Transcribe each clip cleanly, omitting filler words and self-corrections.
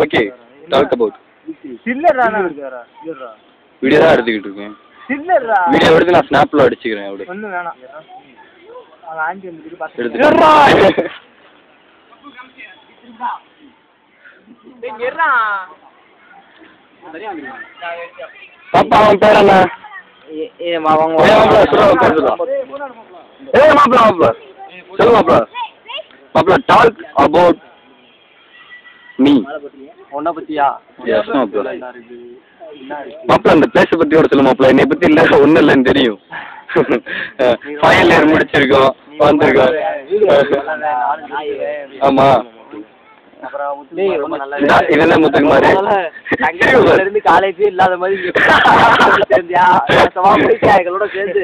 Okay talk about video தான் எடுத்துக்கிட்டு இருக்கேன். வீடியோ எடுத்து நான் ஸ்னாப்ல அடிச்சுக்கிறேன். அப்படி ஒன்றும் வேணாம். பாப்பா அவன் பேர் என்ன? மாப்பிள்ள டாக் அபவுட் மீ. உன்னை பத்தியா? மாப்பிள்ள அந்த பிளேஸ பத்தி ஒரு சொல்லு மாப்பிள்ள. என்னை பத்தி இல்ல ஒன்னும் இல்லைன்னு தெரியும். ஃபைனல் இயர் முடிச்சிருக்கோம், வந்திருக்கோம். ஆமா இதெல்லாம் முத்துக்குமாரு இருந்து காலேஜே இல்லாத மாதிரி எங்களோட சேர்ந்து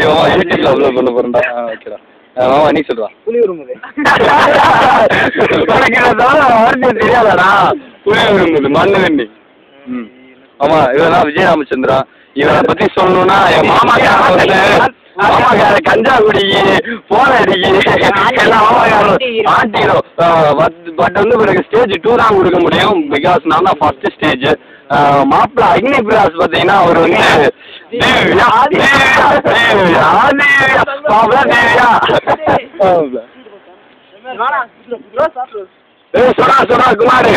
யூடியூப்ல அப்லோட் பண்ண போறேன்டா. ஓகேடா மாமா நீ சொல்றா. புளி உருமுது தெரியாதாடா? புளி உருமுது மண்ணு தண்ணி. ஆமா இவன் விஜய் ராமச்சந்திரா. இவனை பத்தி சொல்லணும்னா என் மாமாக்கார கஞ்சா குடிக்கி போன அடிக்கி எல்லாம் மாமாக்காரன் ஆட்டிடும். பட் வந்து எனக்கு ஸ்டேஜ் 2 தான் கொடுக்க முடியும். பிகாஸ் நான் தான் ஃபர்ஸ்ட் ஸ்டேஜ். மாப்பிள்ள அக்னி பிராஸ் பார்த்தீங்கன்னா அவர் வந்து சொன்னா குமாரு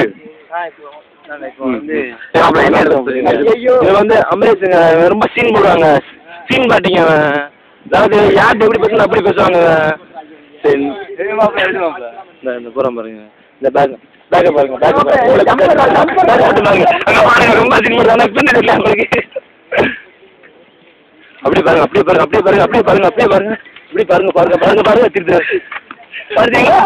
வந்து அமேசிங்க ரொம்ப சீன் போடுவாங்க. சீன் பாட்டிங்க. அதாவது யார்கிட்ட எப்படி பேசணும் அப்படி பேசுவாங்க. சரி இந்த போகிறோம் பாருங்க. இந்த பேக் பாருங்க. ரொம்ப சீன் போடுவாங்க. உங்களுக்கு அப்படி பாருங்க அப்படியே பாருங்க. இப்படி பாருங்க திருப்பி பார்த்தீங்களா?